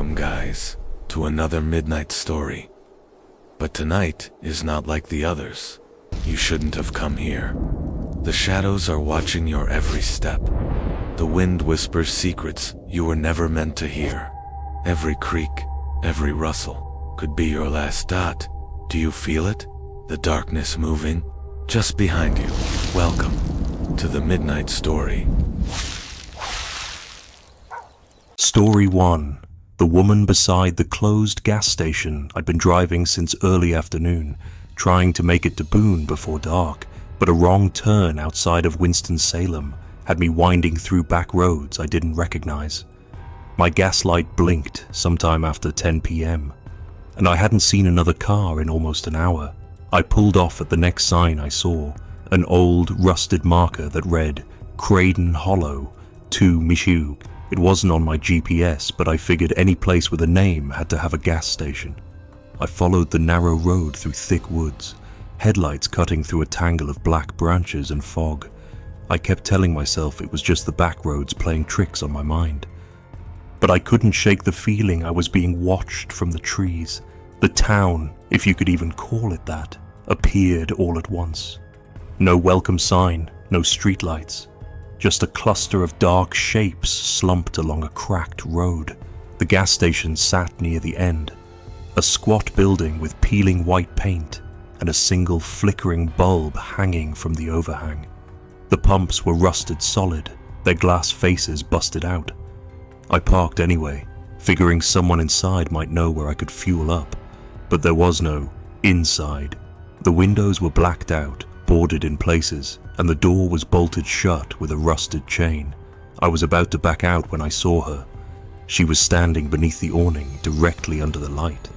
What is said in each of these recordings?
Welcome, guys, to another midnight story. But tonight is not like the others. You shouldn't have come here. The shadows are watching your every step. The wind whispers secrets you were never meant to hear. Every creak, every rustle could be your last dot. Do you feel it? The darkness moving just behind you. Welcome to the Midnight Story. Story 1. The woman beside the closed gas station I'd been driving since early afternoon, trying to make it to Boone before dark, but a wrong turn outside of Winston-Salem had me winding through back roads I didn't recognize. My gas light blinked sometime after 10 p.m., and I hadn't seen another car in almost an hour. I pulled off at the next sign I saw, an old rusted marker that read Craden Hollow to Michoud. It wasn't on my GPS, but I figured any place with a name had to have a gas station. I followed the narrow road through thick woods, headlights cutting through a tangle of black branches and fog. I kept telling myself it was just the back roads playing tricks on my mind. But I couldn't shake the feeling I was being watched from the trees. The town, if you could even call it that, appeared all at once. No welcome sign, no streetlights. Just a cluster of dark shapes slumped along a cracked road. The gas station sat near the end, a squat building with peeling white paint and a single flickering bulb hanging from the overhang. The pumps were rusted solid, their glass faces busted out. I parked anyway, figuring someone inside might know where I could fuel up, but there was no inside. The windows were blacked out, boarded in places, and the door was bolted shut with a rusted chain. I was about to back out when I saw her. She was standing beneath the awning, directly under the light.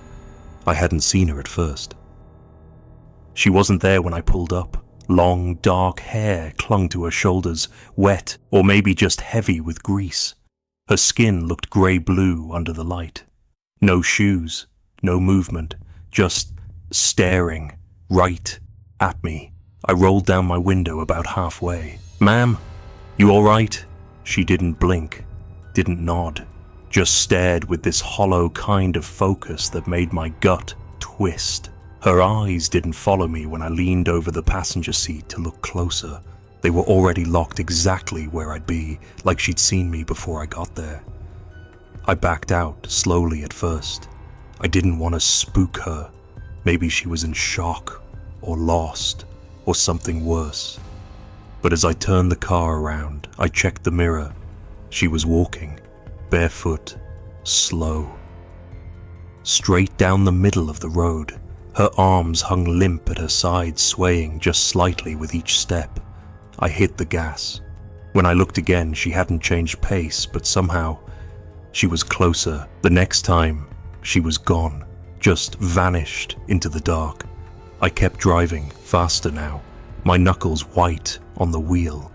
I hadn't seen her at first. She wasn't there when I pulled up. Long, dark hair clung to her shoulders, wet or maybe just heavy with grease. Her skin looked grey-blue under the light. No shoes, no movement, just staring right at me. I rolled down my window about halfway. "Ma'am, you all right?" She didn't blink, didn't nod, just stared with this hollow kind of focus that made my gut twist. Her eyes didn't follow me when I leaned over the passenger seat to look closer. They were already locked exactly where I'd be, like she'd seen me before I got there. I backed out slowly at first. I didn't want to spook her. Maybe she was in shock or lost, or something worse. But as I turned the car around, I checked the mirror. She was walking, barefoot, slow. Straight down the middle of the road. Her arms hung limp at her sides, swaying just slightly with each step. I hit the gas. When I looked again, she hadn't changed pace, but somehow she was closer. The next time, she was gone, just vanished into the dark. I kept driving, faster now, my knuckles white on the wheel.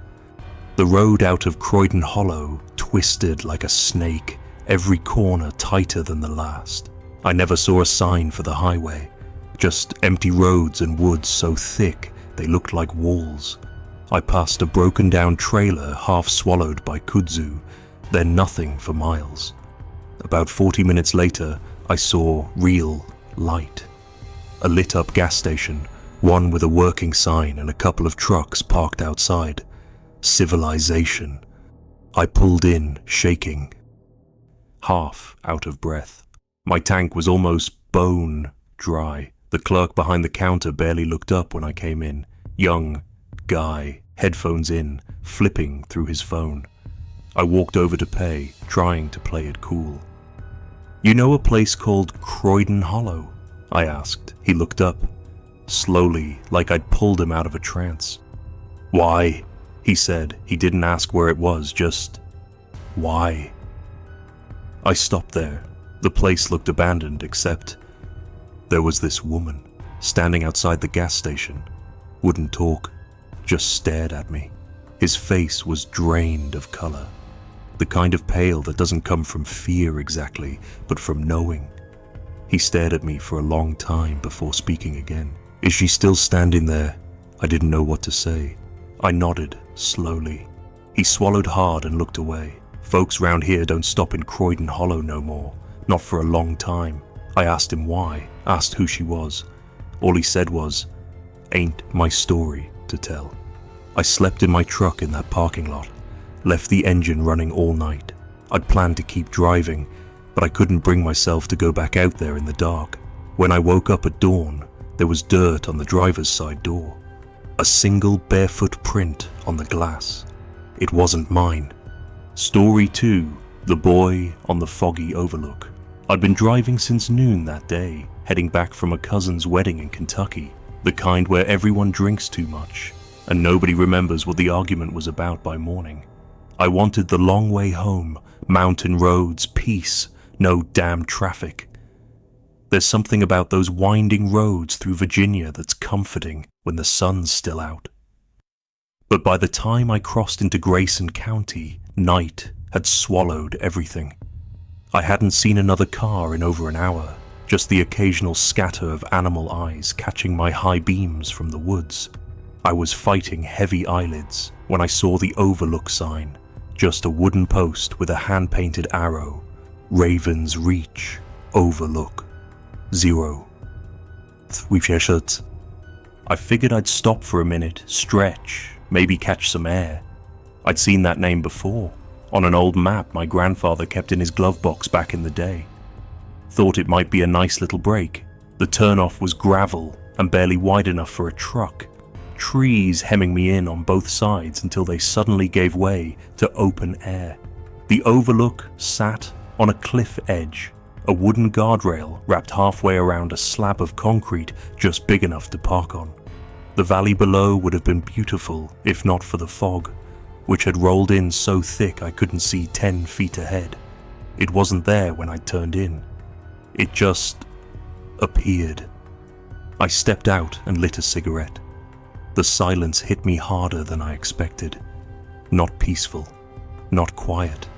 The road out of Croydon Hollow twisted like a snake, every corner tighter than the last. I never saw a sign for the highway, just empty roads and woods so thick they looked like walls. I passed a broken down trailer half swallowed by kudzu, then nothing for miles. About 40 minutes later, I saw real light. A lit-up gas station, one with a working sign and a couple of trucks parked outside. Civilization. I pulled in, shaking, half out of breath. My tank was almost bone dry. The clerk behind the counter barely looked up when I came in. Young guy, headphones in, flipping through his phone. I walked over to pay, trying to play it cool. "You know a place called Croydon Hollow?" I asked. He looked up, slowly, like I'd pulled him out of a trance. "Why?" he said. He didn't ask where it was, just, "Why?" I stopped there. The place looked abandoned, except there was this woman, standing outside the gas station. Wouldn't talk, just stared at me. His face was drained of color. The kind of pale that doesn't come from fear exactly, but from knowing. He stared at me for a long time before speaking again. "Is she still standing there?" I didn't know what to say. I nodded, slowly. He swallowed hard and looked away. "Folks round here don't stop in Croydon Hollow no more. not for a long time. I asked him why, asked who she was. All he said was, "Ain't my story to tell." I slept in my truck in that parking lot, left the engine running all night. I'd planned to keep driving, but I couldn't bring myself to go back out there in the dark. When I woke up at dawn, there was dirt on the driver's side door. A single barefoot print on the glass. It wasn't mine. Story 2, The Boy on the Foggy Overlook. I'd been driving since noon that day, heading back from a cousin's wedding in Kentucky, the kind where everyone drinks too much, and nobody remembers what the argument was about by morning. I wanted the long way home, mountain roads, peace, no damn traffic. There's something about those winding roads through Virginia that's comforting when the sun's still out. But by the time I crossed into Grayson County, night had swallowed everything. I hadn't seen another car in over an hour, just the occasional scatter of animal eyes catching my high beams from the woods. I was fighting heavy eyelids when I saw the Overlook sign, just a wooden post with a hand-painted arrow. Raven's Reach, Overlook, 0. I figured I'd stop for a minute, stretch, maybe catch some air. I'd seen that name before, on an old map my grandfather kept in his glove box back in the day. Thought it might be a nice little break. The turnoff was gravel and barely wide enough for a truck. Trees hemming me in on both sides until they suddenly gave way to open air. The Overlook sat on a cliff edge, a wooden guardrail wrapped halfway around a slab of concrete just big enough to park on. The valley below would have been beautiful if not for the fog, which had rolled in so thick I couldn't see 10 feet ahead. It wasn't there when I turned in. It just appeared. I stepped out and lit a cigarette. The silence hit me harder than I expected. Not peaceful, not quiet,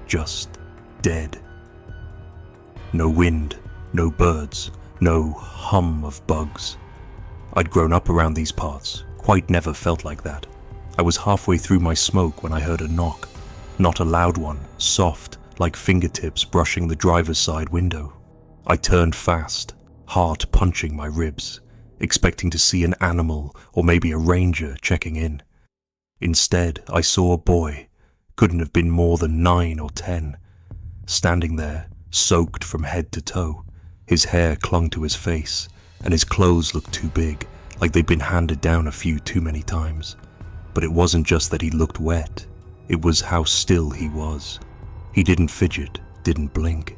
just dead. No wind, no birds, no hum of bugs. I'd grown up around these parts, quite never felt like that. I was halfway through my smoke when I heard a knock. Not a loud one, soft, like fingertips brushing the driver's side window. I turned fast, heart punching my ribs, expecting to see an animal or maybe a ranger checking in. Instead, I saw a boy, couldn't have been more than 9 or 10, standing there, soaked from head to toe. His hair clung to his face, and his clothes looked too big, like they'd been handed down a few too many times. But it wasn't just that he looked wet, it was how still he was. He didn't fidget, didn't blink.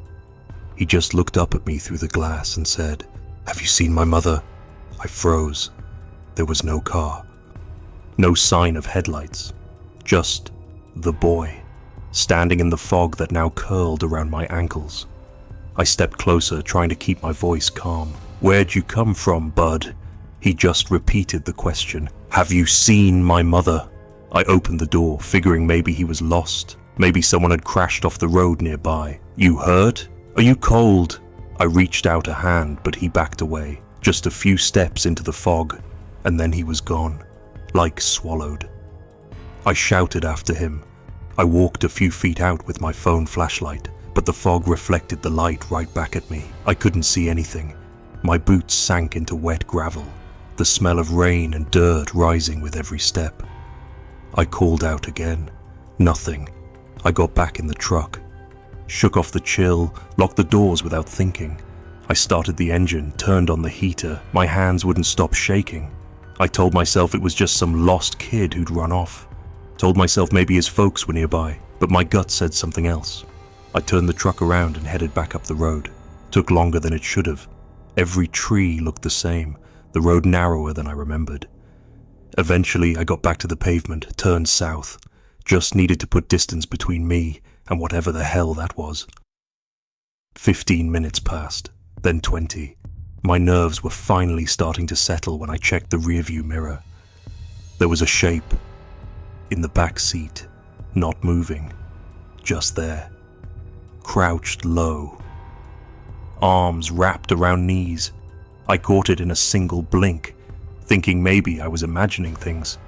He just looked up at me through the glass and said, "Have you seen my mother?" I froze. There was no car. No sign of headlights. Just the boy, standing in the fog that now curled around my ankles. I stepped closer, trying to keep my voice calm. "Where'd you come from, bud?" He just repeated the question. "Have you seen my mother?" I opened the door, figuring maybe he was lost. Maybe someone had crashed off the road nearby. "You hurt? Are you cold?" I reached out a hand, but he backed away, just a few steps into the fog, and then he was gone, like swallowed. I shouted after him. I walked a few feet out with my phone flashlight, but the fog reflected the light right back at me. I couldn't see anything. My boots sank into wet gravel, the smell of rain and dirt rising with every step. I called out again. Nothing. I got back in the truck, shook off the chill, locked the doors without thinking. I started the engine, turned on the heater. My hands wouldn't stop shaking. I told myself it was just some lost kid who'd run off. Told myself maybe his folks were nearby, but my gut said something else. I turned the truck around and headed back up the road. Took longer than it should have. Every tree looked the same, the road narrower than I remembered. Eventually, I got back to the pavement, turned south. Just needed to put distance between me and whatever the hell that was. 15 minutes passed, then 20. My nerves were finally starting to settle when I checked the rearview mirror. There was a shape in the back seat, not moving, just there, crouched low, arms wrapped around knees. I caught it in a single blink, thinking maybe I was imagining things.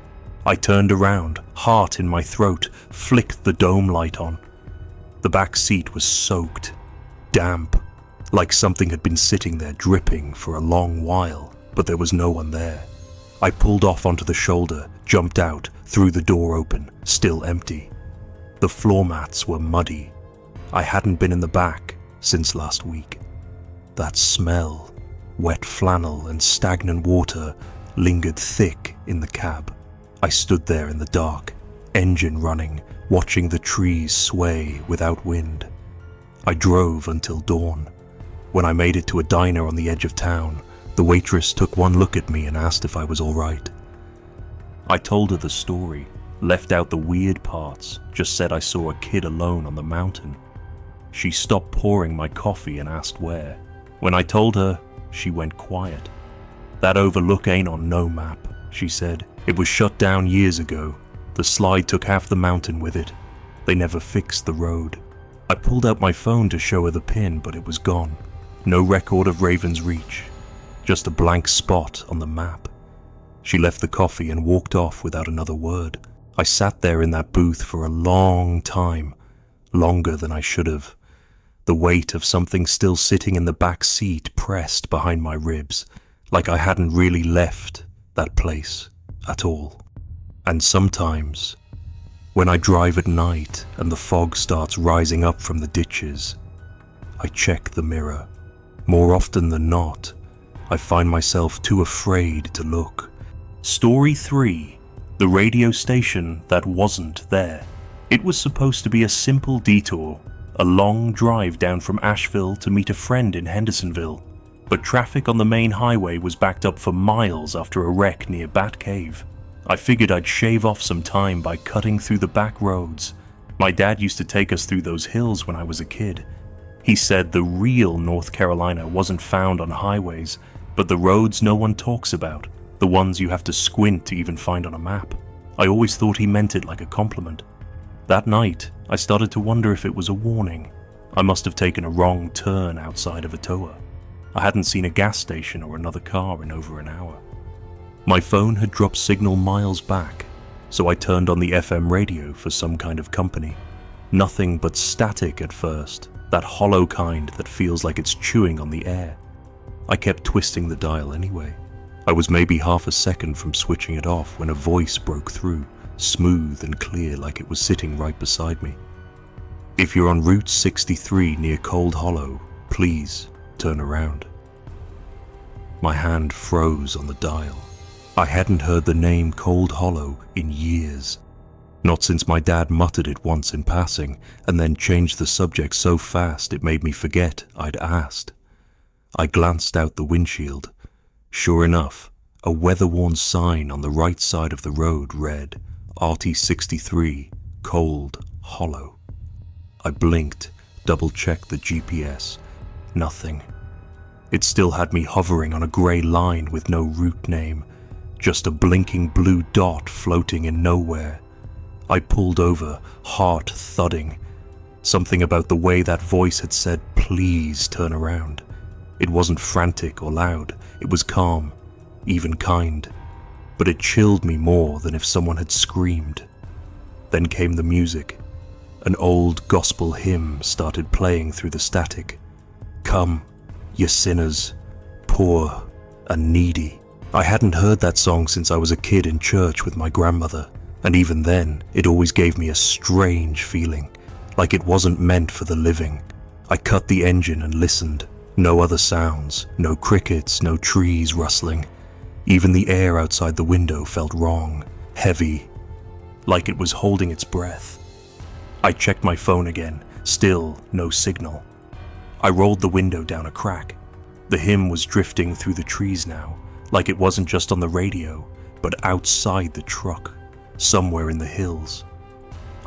I turned around, heart in my throat, flicked the dome light on. The back seat was soaked. damp, like something had been sitting there dripping for a long while, but there was no one there. I pulled off onto the shoulder, jumped out, threw the door open, still empty. The floor mats were muddy. I hadn't been in the back since last week. That smell, wet flannel and stagnant water, lingered thick in the cab. I stood there in the dark, engine running, watching the trees sway without wind. I drove until dawn. When I made it to a diner on the edge of town, the waitress took one look at me and asked if I was all right. I told her the story, left out the weird parts, just said I saw a kid alone on the mountain. She stopped pouring my coffee and asked where. When I told her, she went quiet. "That overlook ain't on no map," she said. "It was shut down years ago. The slide took half the mountain with it. They never fixed the road." I pulled out my phone to show her the pin, but it was gone. No record of Raven's Reach. Just a blank spot on the map. She left the coffee and walked off without another word. I sat there in that booth for a long time, longer than I should have. The weight of something still sitting in the back seat pressed behind my ribs, like I hadn't really left that place at all. And sometimes, when I drive at night and the fog starts rising up from the ditches, I check the mirror. More often than not, I find myself too afraid to look. Story 3. The radio station that wasn't there. It was supposed to be a simple detour, a long drive down from Asheville to meet a friend in Hendersonville, but traffic on the main highway was backed up for miles after a wreck near Bat Cave. I figured I'd shave off some time by cutting through the back roads. My dad used to take us through those hills when I was a kid. He said the real North Carolina wasn't found on highways, but the roads no one talks about, the ones you have to squint to even find on a map. I always thought he meant it like a compliment. That night, I started to wonder if it was a warning. I must have taken a wrong turn outside of Ottawa. I hadn't seen a gas station or another car in over an hour. My phone had dropped signal miles back, so I turned on the FM radio for some kind of company. Nothing but static at first, that hollow kind that feels like it's chewing on the air. I kept twisting the dial anyway. I was maybe half a second from switching it off when a voice broke through, smooth and clear like it was sitting right beside me. "If you're on Route 63 near Cold Hollow, please turn around." My hand froze on the dial. I hadn't heard the name Cold Hollow in years. Not since my dad muttered it once in passing, and then changed the subject so fast it made me forget I'd asked. I glanced out the windshield. Sure enough, a weather-worn sign on the right side of the road read, RT63, Cold Hollow. I blinked, double-checked the GPS. Nothing. It still had me hovering on a grey line with no route name, just a blinking blue dot floating in nowhere. I pulled over, heart thudding. Something about the way that voice had said, "Please turn around." It wasn't frantic or loud, it was calm, even kind. But it chilled me more than if someone had screamed. Then came the music. An old gospel hymn started playing through the static. "Come, ye sinners, poor and needy." I hadn't heard that song since I was a kid in church with my grandmother, and even then, it always gave me a strange feeling, like it wasn't meant for the living. I cut the engine and listened. No other sounds, no crickets, no trees rustling. Even the air outside the window felt wrong, heavy, like it was holding its breath. I checked my phone again, still no signal. I rolled the window down a crack. The hymn was drifting through the trees now, like it wasn't just on the radio, but outside the truck, somewhere in the hills.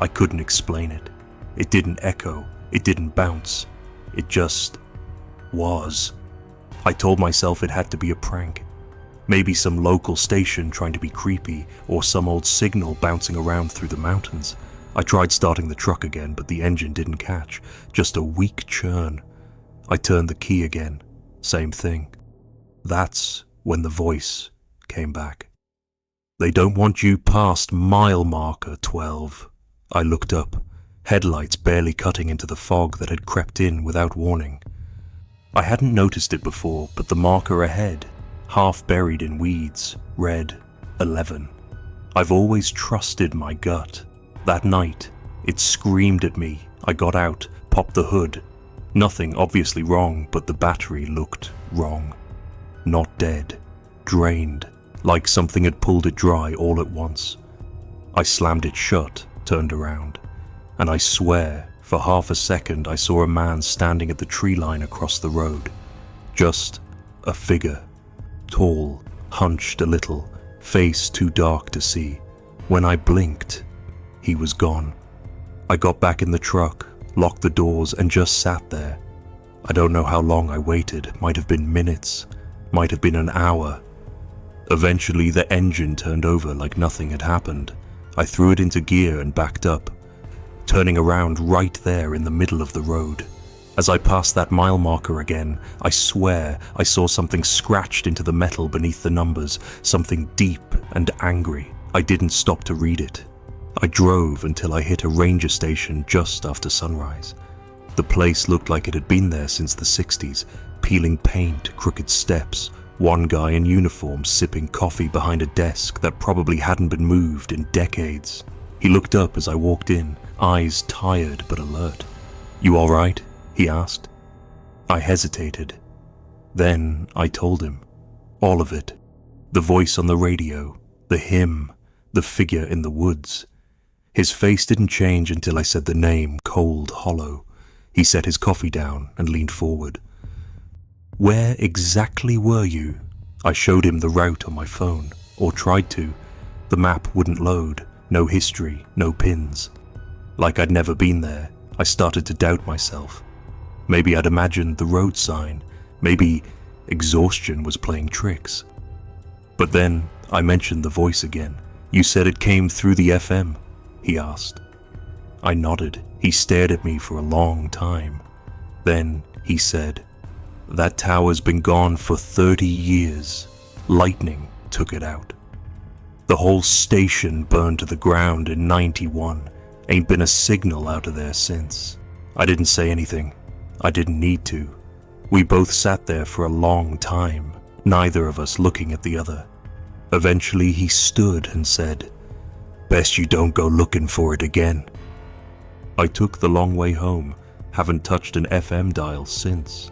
I couldn't explain it. It didn't echo, it didn't bounce. It just was. I told myself it had to be a prank. Maybe some local station trying to be creepy, or some old signal bouncing around through the mountains. I tried starting the truck again, but the engine didn't catch, just a weak churn. I turned the key again, same thing. That's when the voice came back. "They don't want you past mile marker 12. I looked up. headlights barely cutting into the fog that had crept in without warning. I hadn't noticed it before, but the marker ahead, half buried in weeds, read 11. I've always trusted my gut. That night, it screamed at me. I got out, popped the hood. Nothing obviously wrong, but the battery looked wrong. Not dead, drained, like something had pulled it dry all at once. I slammed it shut, turned around, and I swear, for half a second I saw a man standing at the tree line across the road. Just a figure. Tall, hunched a little, face too dark to see. When I blinked, he was gone. I got back in the truck, locked the doors, and just sat there. I don't know how long I waited. Might have been minutes, might have been an hour. Eventually the engine turned over like nothing had happened. I threw it into gear and backed up, turning around right there in the middle of the road. As I passed that mile marker again, I swear I saw something scratched into the metal beneath the numbers, something deep and angry. I didn't stop to read it. I drove until I hit a ranger station just after sunrise. The place looked like it had been there since the 60s, peeling paint, crooked steps, one guy in uniform sipping coffee behind a desk that probably hadn't been moved in decades. He looked up as I walked in, eyes tired but alert. "You all right?" he asked. I hesitated. Then I told him. All of it. The voice on the radio, the hymn, the figure in the woods. His face didn't change until I said the name, cold, hollow. He set his coffee down and leaned forward. "Where exactly were you?" I showed him the route on my phone, or tried to. The map wouldn't load, no history, no pins. Like I'd never been there, I started to doubt myself. Maybe I'd imagined the road sign, maybe exhaustion was playing tricks. But then I mentioned the voice again. "You said it came through the FM?" he asked. I nodded. He stared at me for a long time. Then he said, "That tower's been gone for 30 years. Lightning took it out. The whole station burned to the ground in 91. Ain't been a signal out of there since." I didn't say anything. I didn't need to. We both sat there for a long time, neither of us looking at the other. Eventually he stood and said, "Best you don't go looking for it again." I took the long way home, haven't touched an FM dial since.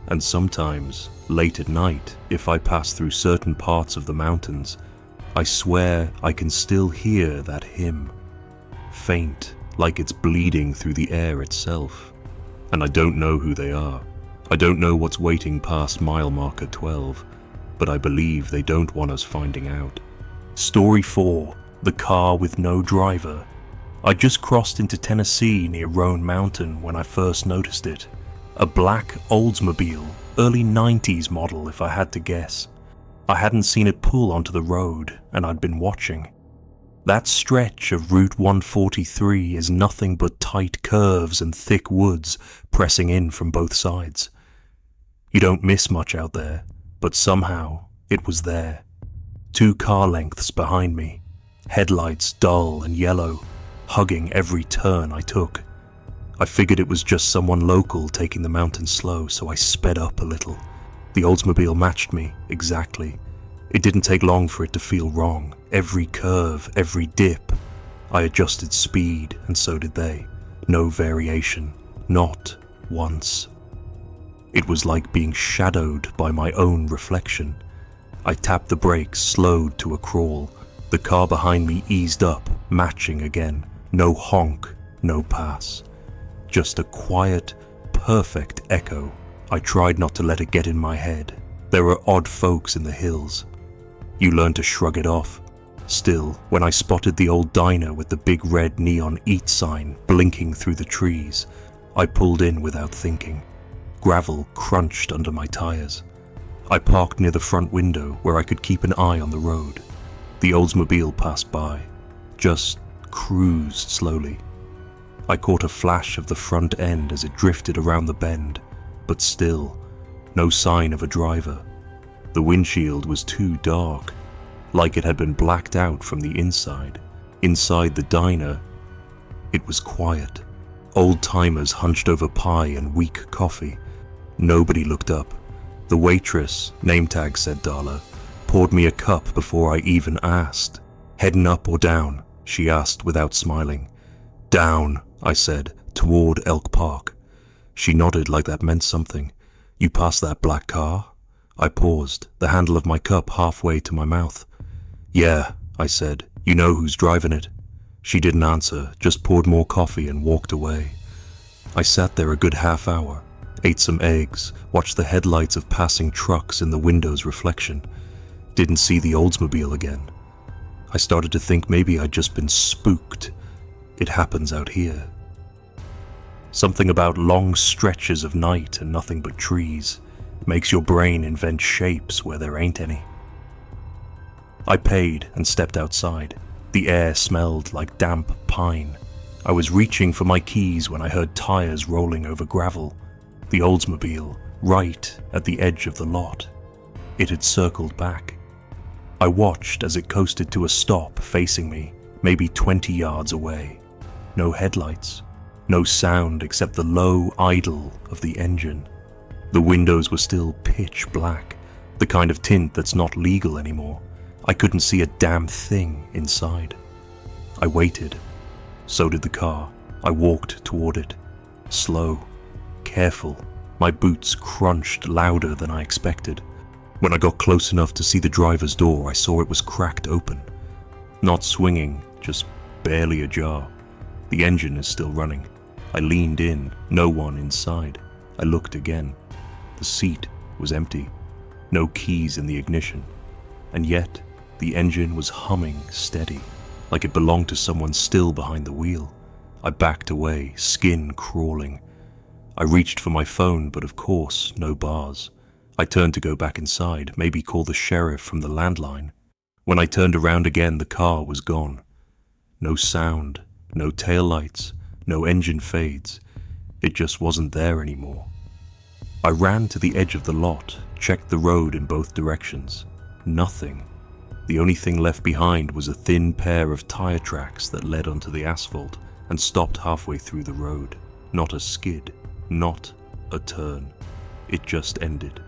And sometimes, late at night, if I pass through certain parts of the mountains, I swear I can still hear that hymn. Faint, like it's bleeding through the air itself. And I don't know who they are. I don't know what's waiting past mile marker 12, but I believe they don't want us finding out. Story 4, the car with no driver. I just crossed into Tennessee near Roan Mountain when I first noticed it. A black Oldsmobile, early 90s model if I had to guess. I hadn't seen it pull onto the road, and I'd been watching. That stretch of Route 143 is nothing but tight curves and thick woods pressing in from both sides. You don't miss much out there, but somehow it was there. 2 car lengths behind me, headlights dull and yellow, hugging every turn I took. I figured it was just someone local taking the mountain slow, so I sped up a little. The Oldsmobile matched me, exactly. It didn't take long for it to feel wrong. Every curve, every dip. I adjusted speed, and so did they. No variation. Not once. It was like being shadowed by my own reflection. I tapped the brakes, slowed to a crawl. The car behind me eased up, matching again. No honk, no pass. Just a quiet, perfect echo. I tried not to let it get in my head. There were odd folks in the hills. You learn to shrug it off. Still, when I spotted the old diner with the big red neon eat sign blinking through the trees, I pulled in without thinking. Gravel crunched under my tires. I parked near the front window where I could keep an eye on the road. The Oldsmobile passed by, just cruised slowly. I caught a flash of the front end as it drifted around the bend, but still, no sign of a driver. The windshield was too dark, like it had been blacked out from the inside. Inside the diner, it was quiet. Old-timers hunched over pie and weak coffee. Nobody looked up. The waitress, name tag said Darla, poured me a cup before I even asked. Heading up or down? She asked without smiling. Down, I said, toward Elk Park. She nodded like that meant something. You passed that black car? I paused, the handle of my cup halfway to my mouth. Yeah, I said. You know who's driving it? She didn't answer, just poured more coffee and walked away. I sat there a good half hour, ate some eggs, watched the headlights of passing trucks in the window's reflection. Didn't see the Oldsmobile again. I started to think maybe I'd just been spooked. It happens out here. Something about long stretches of night and nothing but trees makes your brain invent shapes where there ain't any. I paid and stepped outside. The air smelled like damp pine. I was reaching for my keys when I heard tires rolling over gravel. The Oldsmobile, right at the edge of the lot. It had circled back. I watched as it coasted to a stop facing me, maybe 20 yards away. No headlights, no sound except the low idle of the engine. The windows were still pitch black, the kind of tint that's not legal anymore. I couldn't see a damn thing inside. I waited. So did the car. I walked toward it. Slow, careful. My boots crunched louder than I expected. When I got close enough to see the driver's door, I saw it was cracked open. Not swinging, just barely ajar. The engine is still running. I leaned in, no one inside. I looked again. The seat was empty. No keys in the ignition. And yet, the engine was humming steady, like it belonged to someone still behind the wheel. I backed away, skin crawling. I reached for my phone, but of course, no bars. I turned to go back inside, maybe call the sheriff from the landline. When I turned around again, the car was gone. No sound, no taillights, no engine fades. It just wasn't there anymore. I ran to the edge of the lot, checked the road in both directions. Nothing. The only thing left behind was a thin pair of tire tracks that led onto the asphalt and stopped halfway through the road. Not a skid, not a turn. It just ended.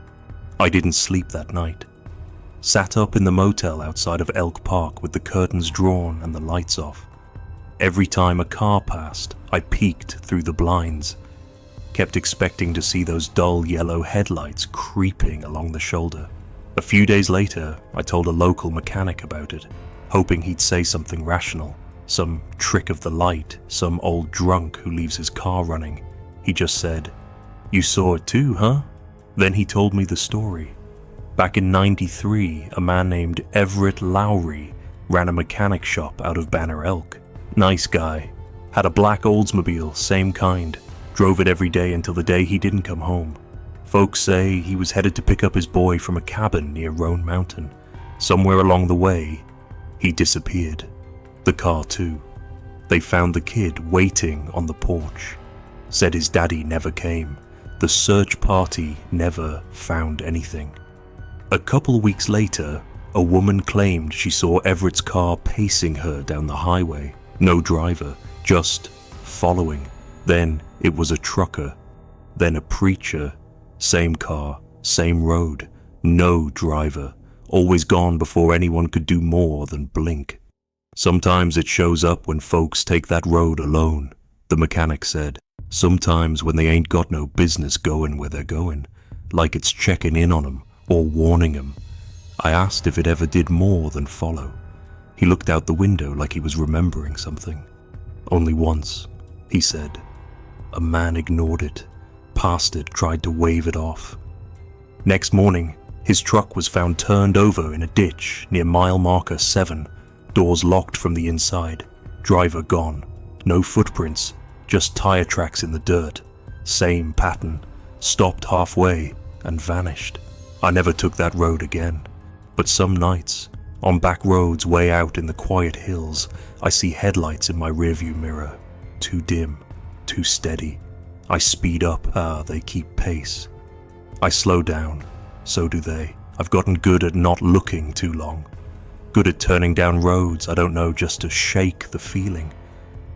I didn't sleep that night. Sat up in the motel outside of Elk Park with the curtains drawn and the lights off. Every time a car passed, I peeked through the blinds. Kept expecting to see those dull yellow headlights creeping along the shoulder. A few days later, I told a local mechanic about it, hoping he'd say something rational, some trick of the light, some old drunk who leaves his car running. He just said, "You saw it too, huh?" Then he told me the story. Back in '93, a man named Everett Lowry ran a mechanic shop out of Banner Elk. Nice guy. Had a black Oldsmobile, same kind. Drove it every day until the day he didn't come home. Folks say he was headed to pick up his boy from a cabin near Roan Mountain. Somewhere along the way, he disappeared. The car too. They found the kid waiting on the porch. Said his daddy never came. The search party never found anything. A couple weeks later, a woman claimed she saw Everett's car pacing her down the highway. No driver, just following. Then it was a trucker. Then a preacher. Same car, same road, no driver, always gone before anyone could do more than blink. Sometimes it shows up when folks take that road alone, the mechanic said. Sometimes when they ain't got no business going where they're going, like it's checking in on 'em or warning 'em. I asked if it ever did more than follow. He looked out the window like he was remembering something. Only once, he said. A man ignored it. Passed it, tried to wave it off. Next morning, his truck was found turned over in a ditch near mile marker 7, doors locked from the inside, driver gone, no footprints, just tire tracks in the dirt, same pattern, stopped halfway and vanished. I never took that road again, but some nights, on back roads way out in the quiet hills, I see headlights in my rearview mirror, too dim, too steady. I speed up, they keep pace. I slow down, so do they. I've gotten good at not looking too long. Good at turning down roads, I don't know, just to shake the feeling.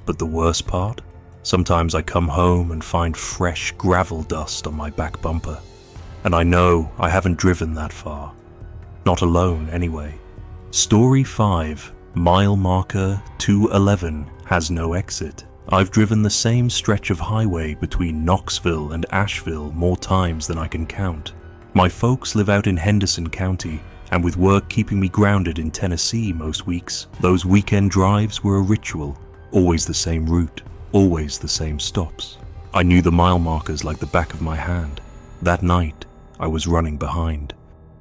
But the worst part? Sometimes I come home and find fresh gravel dust on my back bumper. And I know I haven't driven that far. Not alone, anyway. Story 5, mile marker 211, has no exit. I've driven the same stretch of highway between Knoxville and Asheville more times than I can count. My folks live out in Henderson County, and with work keeping me grounded in Tennessee most weeks, those weekend drives were a ritual. Always the same route, always the same stops. I knew the mile markers like the back of my hand. That night, I was running behind.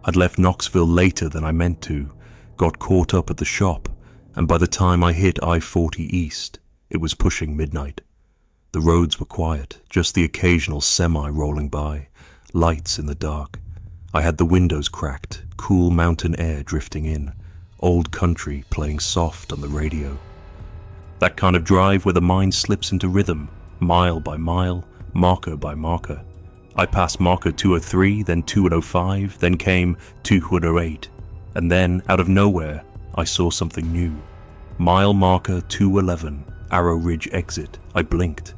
I'd left Knoxville later than I meant to, got caught up at the shop, and by the time I hit I-40 East, it was pushing midnight. The roads were quiet, just the occasional semi rolling by, lights in the dark. I had the windows cracked, cool mountain air drifting in, old country playing soft on the radio. That kind of drive where the mind slips into rhythm, mile by mile, marker by marker. I passed marker 203, then 205, then came 208, and then, out of nowhere, I saw something new. Mile marker 211, Arrow Ridge exit. I blinked,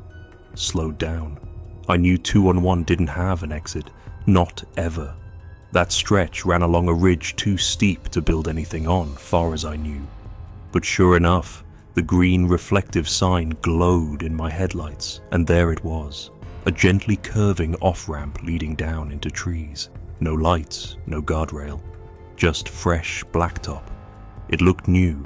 slowed down. I knew 211 didn't have an exit, not ever. That stretch ran along a ridge too steep to build anything on, far as I knew. But sure enough, the green reflective sign glowed in my headlights, and there it was. A gently curving off-ramp leading down into trees. No lights, no guardrail, just fresh blacktop. It looked new.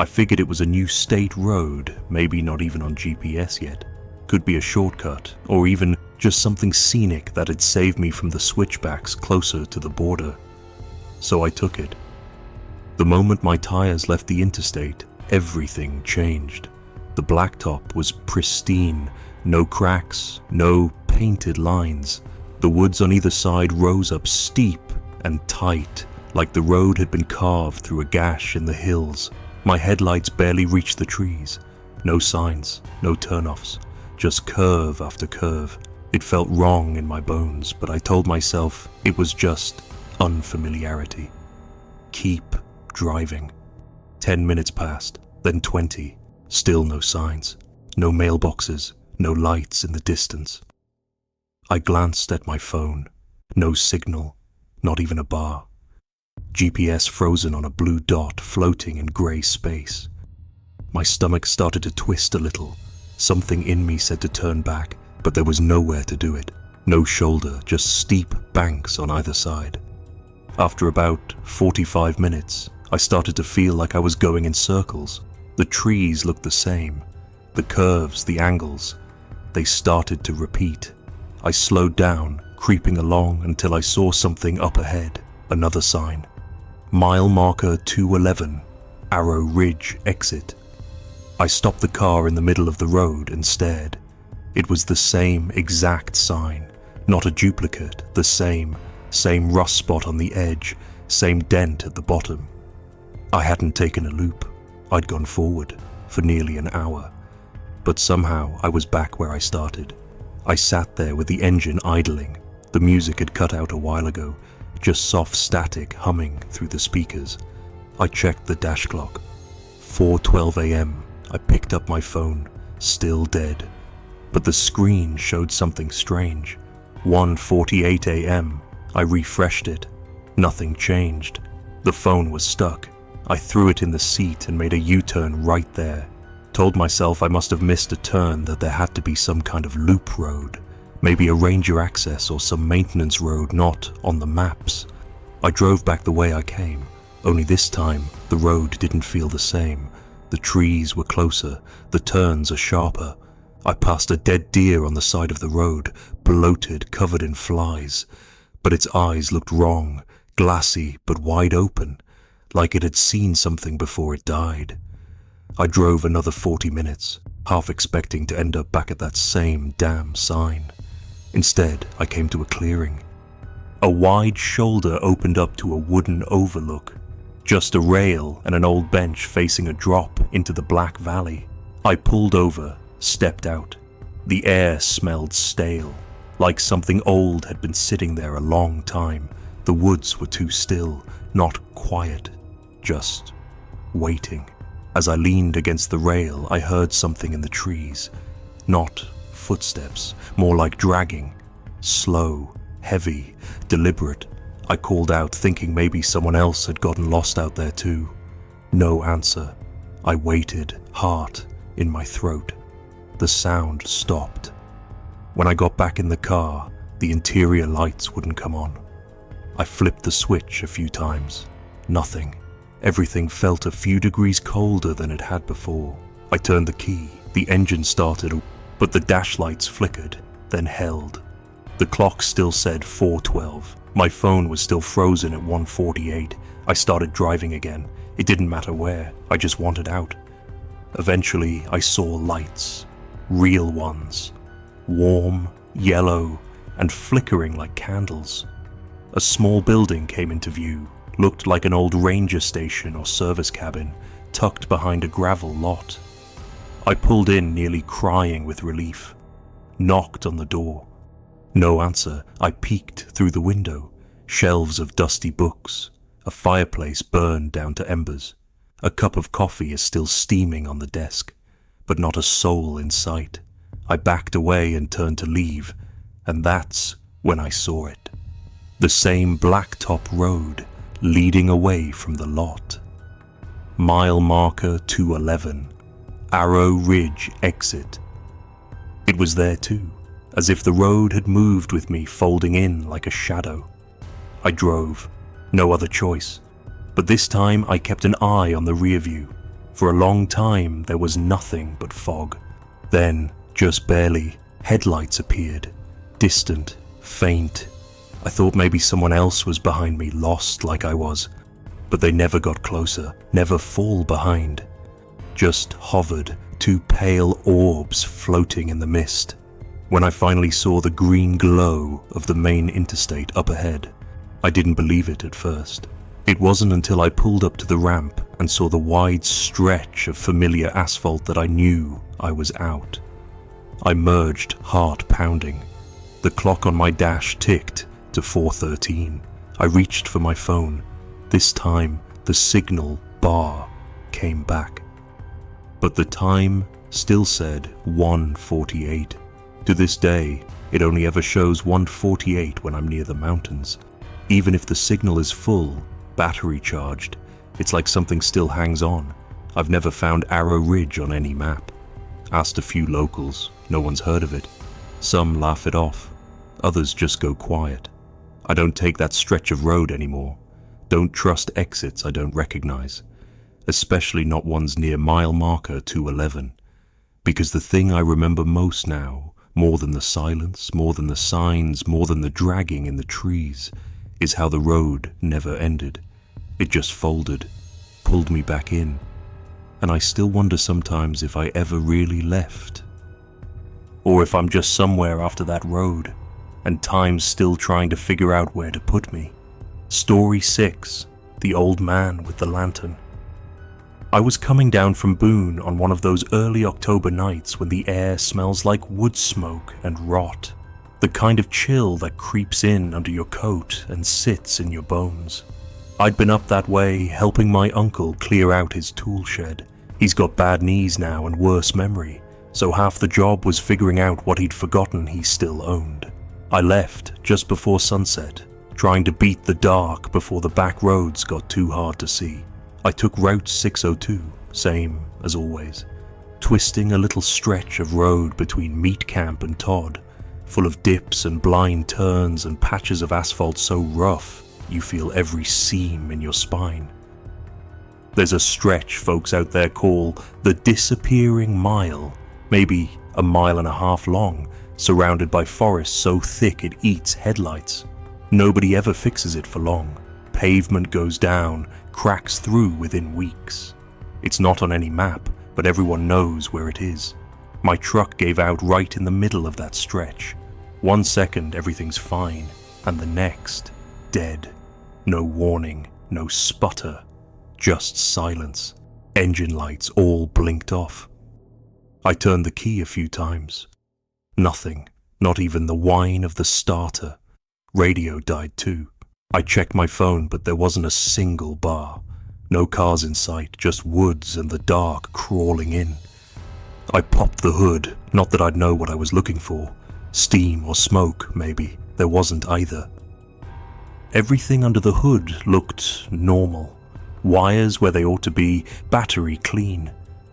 I figured it was a new state road, maybe not even on GPS yet. Could be a shortcut, or even just something scenic that had saved me from the switchbacks closer to the border. So I took it. The moment my tires left the interstate, everything changed. The blacktop was pristine, no cracks, no painted lines. The woods on either side rose up steep and tight, like the road had been carved through a gash in the hills. My headlights barely reached the trees. No signs, no turnoffs, just curve after curve. It felt wrong in my bones, but I told myself it was just unfamiliarity. Keep driving. 10 minutes passed, then 20. Still no signs, no mailboxes, no lights in the distance. I glanced at my phone. No signal, not even a bar. GPS frozen on a blue dot floating in grey space. My stomach started to twist a little. Something in me said to turn back, but there was nowhere to do it. No shoulder, just steep banks on either side. After about 45 minutes, I started to feel like I was going in circles. The trees looked the same. The curves, the angles, they started to repeat. I slowed down, creeping along until I saw something up ahead. Another sign. Mile marker 211, Arrow Ridge exit. I stopped the car in the middle of the road and stared. It was the same exact sign, not a duplicate, the same rust spot on the edge, same dent at the bottom. I hadn't taken a loop. I'd gone forward for nearly an hour. But somehow I was back where I started. I sat there with the engine idling. The music had cut out a while ago, just soft static humming through the speakers. I checked the dash clock. 4:12 a.m. I picked up my phone, still dead. But the screen showed something strange. 1:48 a.m. I refreshed it. Nothing changed. The phone was stuck. I threw it in the seat and made a U-turn right there. Told myself I must have missed a turn, that there had to be some kind of loop road. Maybe a ranger access or some maintenance road not on the maps. I drove back the way I came, only this time the road didn't feel the same. The trees were closer, the turns are sharper. I passed a dead deer on the side of the road, bloated, covered in flies. But its eyes looked wrong, glassy but wide open, like it had seen something before it died. I drove another 40 minutes, half expecting to end up back at that same damn sign. Instead, I came to a clearing. A wide shoulder opened up to a wooden overlook. Just a rail and an old bench facing a drop into the black valley. I pulled over, stepped out. The air smelled stale, like something old had been sitting there a long time. The woods were too still, not quiet, just waiting. As I leaned against the rail, I heard something in the trees. not footsteps, more like dragging. Slow, heavy, deliberate. I called out, thinking maybe someone else had gotten lost out there too. No answer. I waited, heart in my throat. The sound stopped. When I got back in the car, the interior lights wouldn't come on. I flipped the switch a few times. Nothing. Everything felt a few degrees colder than it had before. I turned the key. The engine started, but the dash lights flickered, then held. The clock still said 4:12. My phone was still frozen at 1:48. I started driving again. It didn't matter where. I just wanted out. Eventually, I saw lights. Real ones. Warm, yellow, and flickering like candles. A small building came into view. Looked like an old ranger station or service cabin, tucked behind a gravel lot. I pulled in, nearly crying with relief. Knocked on the door. No answer. I peeked through the window. Shelves of dusty books. A fireplace burned down to embers. A cup of coffee is still steaming on the desk, but not a soul in sight. I backed away and turned to leave, and that's when I saw it. The same blacktop road leading away from the lot. Mile marker 211. Arrow Ridge exit. It was there too, as if the road had moved with me, folding in like a shadow. I drove. No other choice. But this time I kept an eye on the rear view. For a long time there was nothing but fog. Then, just barely, headlights appeared. Distant, faint. I thought maybe someone else was behind me, lost like I was. But they never got closer, never fall behind. Just hovered, two pale orbs floating in the mist. When I finally saw the green glow of the main interstate up ahead, I didn't believe it at first. It wasn't until I pulled up to the ramp and saw the wide stretch of familiar asphalt that I knew I was out. I merged, heart pounding. The clock on my dash ticked to 4:13. I reached for my phone. This time, the signal bar came back. But the time still said 1:48. To this day, it only ever shows 1:48 when I'm near the mountains. Even if the signal is full, battery charged, it's like something still hangs on. I've never found Arrow Ridge on any map. Asked a few locals, no one's heard of it. Some laugh it off, others just go quiet. I don't take that stretch of road anymore. Don't trust exits I don't recognize, especially not ones near mile marker 211. Because the thing I remember most now, more than the silence, more than the signs, more than the dragging in the trees, is how the road never ended. It just folded, pulled me back in, and I still wonder sometimes if I ever really left. Or if I'm just somewhere after that road, and time's still trying to figure out where to put me. Story 6, The Old Man with the Lantern. I was coming down from Boone on one of those early October nights when the air smells like wood smoke and rot, the kind of chill that creeps in under your coat and sits in your bones. I'd been up that way helping my uncle clear out his tool shed. He's got bad knees now and worse memory, so half the job was figuring out what he'd forgotten he still owned. I left just before sunset, trying to beat the dark before the back roads got too hard to see. I took Route 602, same as always, twisting a little stretch of road between Meat Camp and Todd, full of dips and blind turns and patches of asphalt so rough you feel every seam in your spine. There's a stretch folks out there call the Disappearing Mile, maybe a mile and a half long, surrounded by forest so thick it eats headlights. Nobody ever fixes it for long. Pavement goes down, cracks through within weeks. It's not on any map, but everyone knows where it is. My truck gave out right in the middle of that stretch. 1 second everything's fine, and the next, dead. No warning, no sputter, just silence. Engine lights all blinked off. I turned the key a few times. Nothing, not even the whine of the starter. Radio died too. I checked my phone, but there wasn't a single bar. No cars in sight, just woods and the dark crawling in. I popped the hood, not that I'd know what I was looking for. Steam or smoke, maybe. There wasn't either. Everything under the hood looked normal. Wires where they ought to be, battery clean.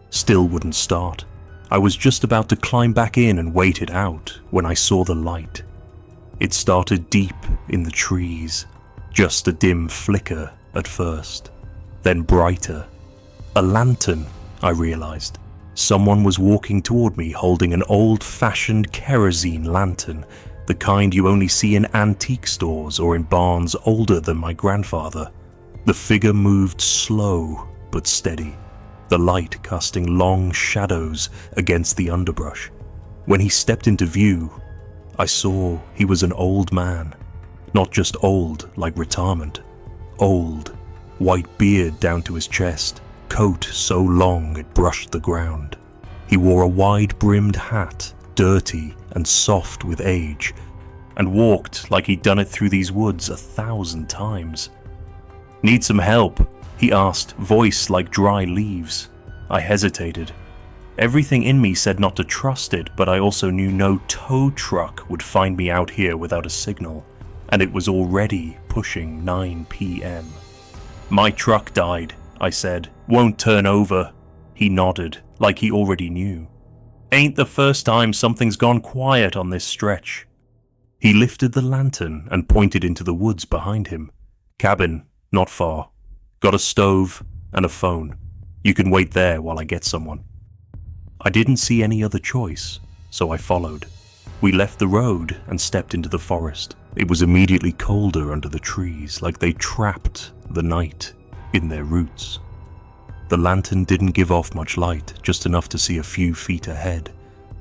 Still wouldn't start. I was just about to climb back in and wait it out when I saw the light. It started deep in the trees. Just a dim flicker at first. Then brighter. A lantern, I realized. Someone was walking toward me holding an old-fashioned kerosene lantern, the kind you only see in antique stores or in barns older than my grandfather. The figure moved slow but steady, the light casting long shadows against the underbrush. When he stepped into view, I saw he was an old man. Not just old like retirement. Old, white beard down to his chest, coat so long it brushed the ground. He wore a wide-brimmed hat, dirty and soft with age, and walked like he'd done it through these woods 1,000 times. "Need some help?" he asked, voice like dry leaves. I hesitated. Everything in me said not to trust it, but I also knew no tow truck would find me out here without a signal, and it was already pushing 9 p.m. "My truck died," I said. "Won't turn over." He nodded, like he already knew. "Ain't the first time something's gone quiet on this stretch." He lifted the lantern and pointed into the woods behind him. "Cabin, not far. Got a stove and a phone. You can wait there while I get someone." I didn't see any other choice, so I followed. We left the road and stepped into the forest. It was immediately colder under the trees, like they trapped the night in their roots. The lantern didn't give off much light, just enough to see a few feet ahead.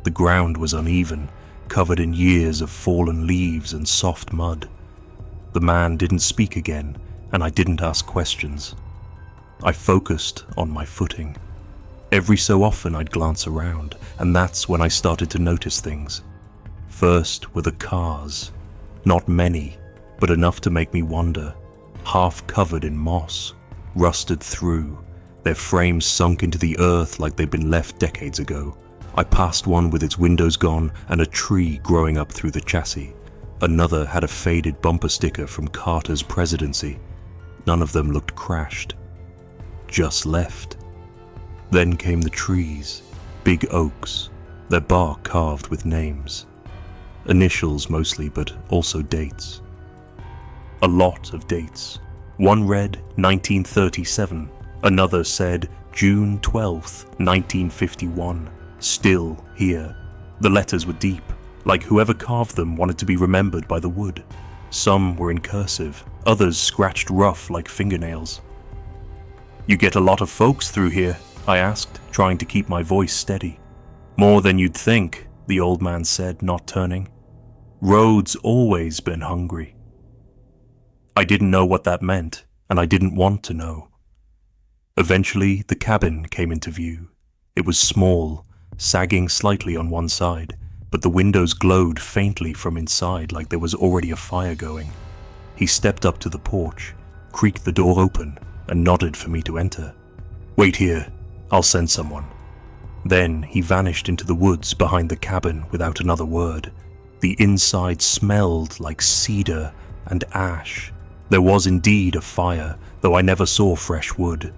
The ground was uneven, covered in years of fallen leaves and soft mud. The man didn't speak again, and I didn't ask questions. I focused on my footing. Every so often I'd glance around, and that's when I started to notice things. First were the cars. Not many, but enough to make me wonder. Half covered in moss, rusted through, their frames sunk into the earth like they'd been left decades ago. I passed one with its windows gone and a tree growing up through the chassis. Another had a faded bumper sticker from Carter's presidency. None of them looked crashed. Just left. Then came the trees, big oaks, their bark carved with names. Initials mostly, but also dates. A lot of dates. One read 1937, another said June 12th, 1951. Still here. The letters were deep, like whoever carved them wanted to be remembered by the wood. Some were in cursive, others scratched rough like fingernails. "You get a lot of folks through here?" I asked, trying to keep my voice steady. "More than you'd think," the old man said, not turning. "Road's always been hungry." I didn't know what that meant, and I didn't want to know. Eventually, the cabin came into view. It was small, sagging slightly on one side, but the windows glowed faintly from inside like there was already a fire going. He stepped up to the porch, creaked the door open, and nodded for me to enter. "Wait here, I'll send someone." Then he vanished into the woods behind the cabin without another word. The inside smelled like cedar and ash. There was indeed a fire, though I never saw fresh wood.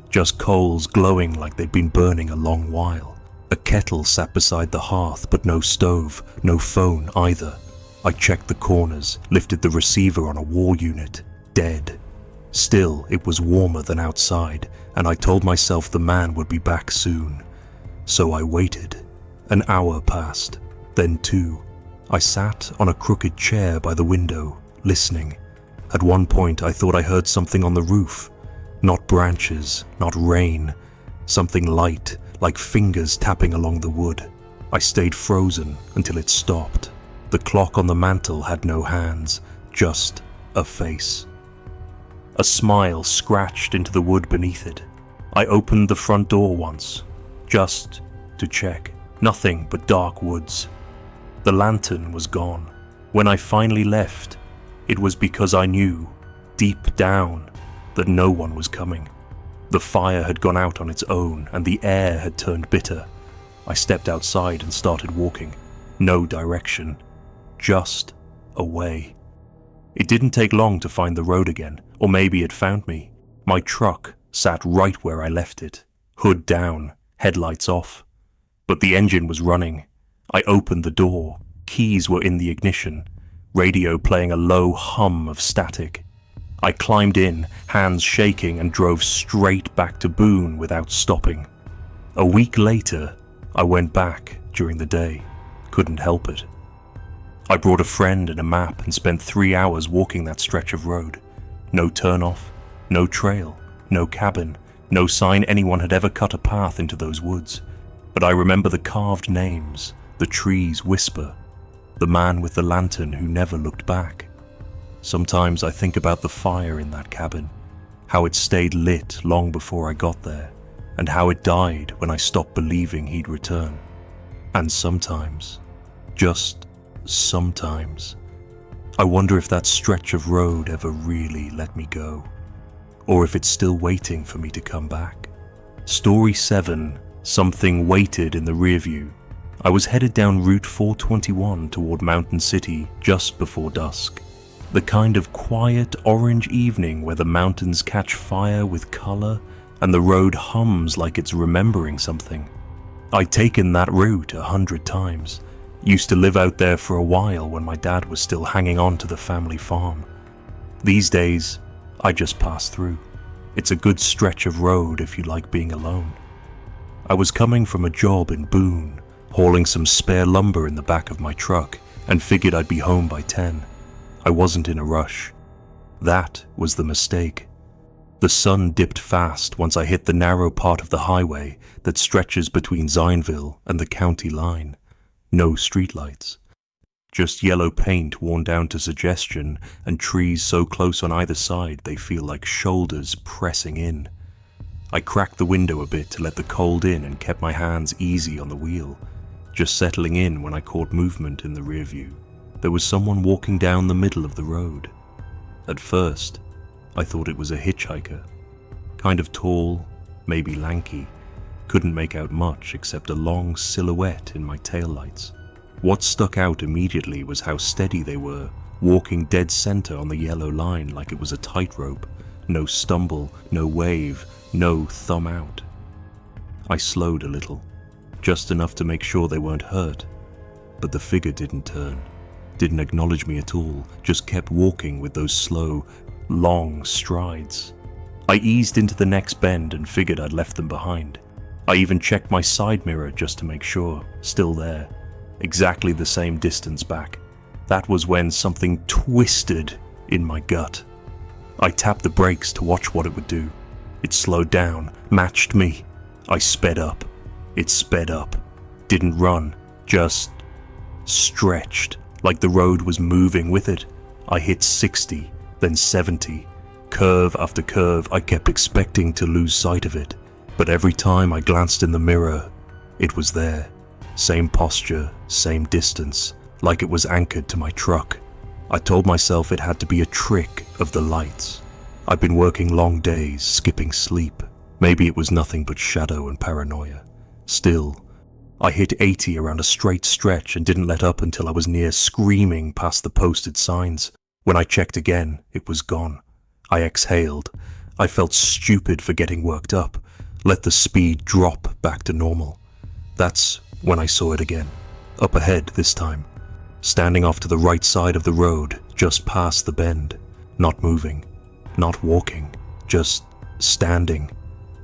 Just coals glowing like they'd been burning a long while. A kettle sat beside the hearth, but no stove, no phone either. I checked the corners, lifted the receiver on a wall unit. Dead. Still, it was warmer than outside, and I told myself the man would be back soon. So I waited. An hour passed, then 2. I sat on a crooked chair by the window, listening. At one point I thought I heard something on the roof. Not branches, not rain. Something light, like fingers tapping along the wood. I stayed frozen until it stopped. The clock on the mantel had no hands, just a face. A smile scratched into the wood beneath it. I opened the front door once, just to check. Nothing but dark woods. The lantern was gone. When I finally left, it was because I knew, deep down, that no one was coming. The fire had gone out on its own, and the air had turned bitter. I stepped outside and started walking. No direction. Just away. It didn't take long to find the road again, or maybe it found me. My truck sat right where I left it, hood down, headlights off. But the engine was running. I opened the door. Keys were in the ignition, radio playing a low hum of static. I climbed in, hands shaking, and drove straight back to Boone without stopping. A week later, I went back during the day. Couldn't help it. I brought a friend and a map and spent 3 hours walking that stretch of road. No turnoff, no trail, no cabin, no sign anyone had ever cut a path into those woods. But I remember the carved names, the trees' whisper, the man with the lantern who never looked back. Sometimes I think about the fire in that cabin, how it stayed lit long before I got there, and how it died when I stopped believing he'd return. And sometimes, just sometimes, I wonder if that stretch of road ever really let me go, or if it's still waiting for me to come back. Story 7, Something Waited in the Rearview. I was headed down Route 421 toward Mountain City just before dusk. The kind of quiet orange evening where the mountains catch fire with color and the road hums like it's remembering something. I'd taken that route 100 times. Used to live out there for a while when my dad was still hanging on to the family farm. These days, I just pass through. It's a good stretch of road if you like being alone. I was coming from a job in Boone, hauling some spare lumber in the back of my truck, and figured I'd be home by 10. I wasn't in a rush. That was the mistake. The sun dipped fast once I hit the narrow part of the highway that stretches between Zineville and the county line. No streetlights. Just yellow paint worn down to suggestion and trees so close on either side they feel like shoulders pressing in. I cracked the window a bit to let the cold in and kept my hands easy on the wheel, just settling in when I caught movement in the rear view. There was someone walking down the middle of the road. At first, I thought it was a hitchhiker. Kind of tall, maybe lanky. Couldn't make out much except a long silhouette in my taillights. What stuck out immediately was how steady they were, walking dead center on the yellow line like it was a tightrope. No stumble, no wave, no thumb out. I slowed a little, just enough to make sure they weren't hurt. But the figure didn't turn, didn't acknowledge me at all, just kept walking with those slow, long strides. I eased into the next bend and figured I'd left them behind. I even checked my side mirror just to make sure, still there, exactly the same distance back. That was when something twisted in my gut. I tapped the brakes to watch what it would do. It slowed down, matched me. I sped up. It sped up. Didn't run, just stretched, like the road was moving with it. I hit 60, then 70. Curve after curve, I kept expecting to lose sight of it. But every time I glanced in the mirror, it was there. Same posture, same distance, like it was anchored to my truck. I told myself it had to be a trick of the lights. I'd been working long days, skipping sleep. Maybe it was nothing but shadow and paranoia. Still, I hit 80 around a straight stretch and didn't let up until I was near screaming past the posted signs. When I checked again, it was gone. I exhaled. I felt stupid for getting worked up. Let the speed drop back to normal. That's when I saw it again. Up ahead this time. Standing off to the right side of the road, just past the bend. Not moving. Not walking. Just standing.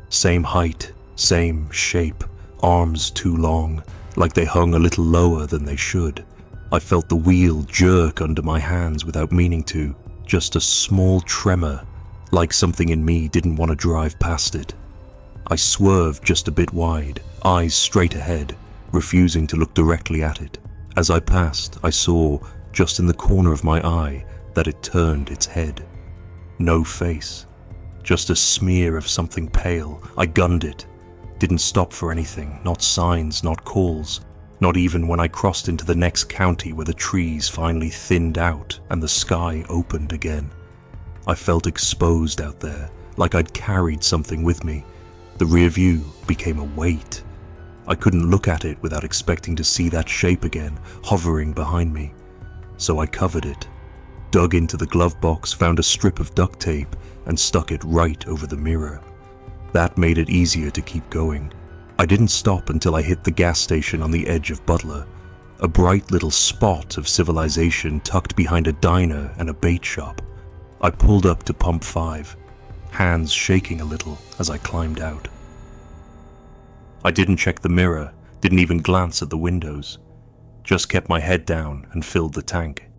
Same height. Same shape. Arms too long. Like they hung a little lower than they should. I felt the wheel jerk under my hands without meaning to. Just a small tremor. Like something in me didn't want to drive past it. I swerved just a bit wide, eyes straight ahead, refusing to look directly at it. As I passed, I saw, just in the corner of my eye, that it turned its head. No face, just a smear of something pale. I gunned it. Didn't stop for anything, not signs, not calls, not even when I crossed into the next county where the trees finally thinned out and the sky opened again. I felt exposed out there, like I'd carried something with me. The rear view became a weight. I couldn't look at it without expecting to see that shape again, hovering behind me. So I covered it, dug into the glove box, found a strip of duct tape, and stuck it right over the mirror. That made it easier to keep going. I didn't stop until I hit the gas station on the edge of Butler, a bright little spot of civilization tucked behind a diner and a bait shop. I pulled up to pump 5, hands shaking a little as I climbed out. I didn't check the mirror, didn't even glance at the windows, just kept my head down and filled the tank.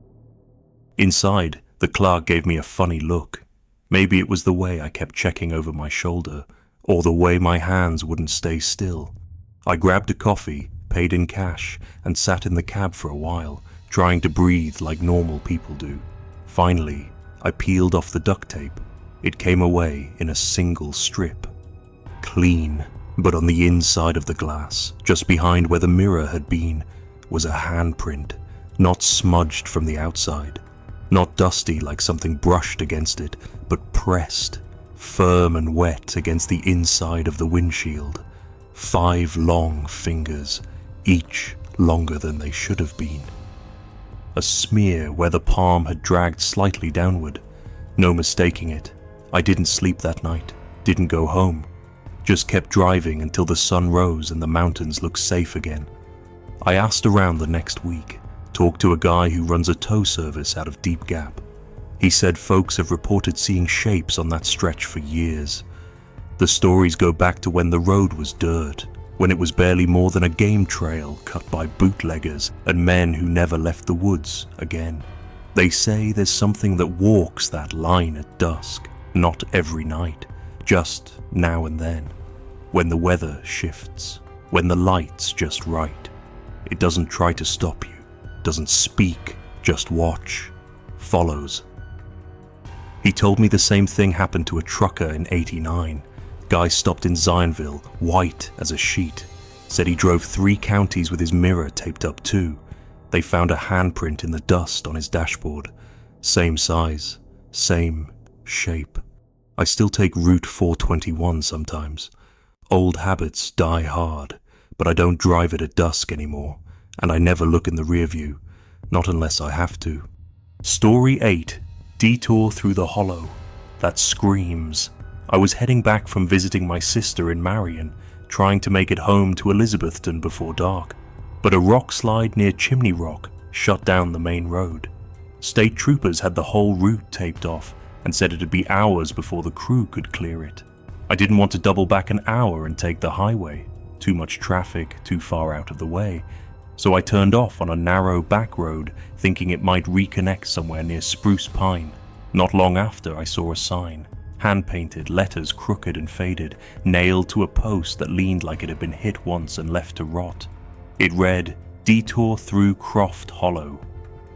Inside, the clerk gave me a funny look. Maybe it was the way I kept checking over my shoulder, or the way my hands wouldn't stay still. I grabbed a coffee, paid in cash, and sat in the cab for a while, trying to breathe like normal people do. Finally, I peeled off the duct tape. It came away in a single strip. Clean, but on the inside of the glass, just behind where the mirror had been, was a handprint, not smudged from the outside, not dusty like something brushed against it, but pressed, firm and wet against the inside of the windshield. 5 long fingers, each longer than they should have been. A smear where the palm had dragged slightly downward. No mistaking it. I didn't sleep that night, didn't go home. Just kept driving until the sun rose and the mountains looked safe again. I asked around the next week, talked to a guy who runs a tow service out of Deep Gap. He said folks have reported seeing shapes on that stretch for years. The stories go back to when the road was dirt, when it was barely more than a game trail cut by bootleggers and men who never left the woods again. They say there's something that walks that line at dusk, not every night, just now and then, when the weather shifts, when the light's just right. It doesn't try to stop you, doesn't speak, just watch, follows. He told me the same thing happened to a trucker in '89. Guy stopped in Zionville, white as a sheet. Said he drove 3 counties with his mirror taped up too. They found a handprint in the dust on his dashboard. Same size, same shape. I still take Route 421 sometimes. Old habits die hard, but I don't drive it at dusk anymore, and I never look in the rear view, not unless I have to. Story 8, Detour Through the Hollow. That screams. I was heading back from visiting my sister in Marion, trying to make it home to Elizabethton before dark, but a rock slide near Chimney Rock shut down the main road. State troopers had the whole route taped off and said it'd be hours before the crew could clear it. I didn't want to double back an hour and take the highway, too much traffic, too far out of the way, so I turned off on a narrow back road thinking it might reconnect somewhere near Spruce Pine. Not long after, I saw a sign. Hand-painted, letters crooked and faded, nailed to a post that leaned like it had been hit once and left to rot. It read, Detour Through Croft Hollow.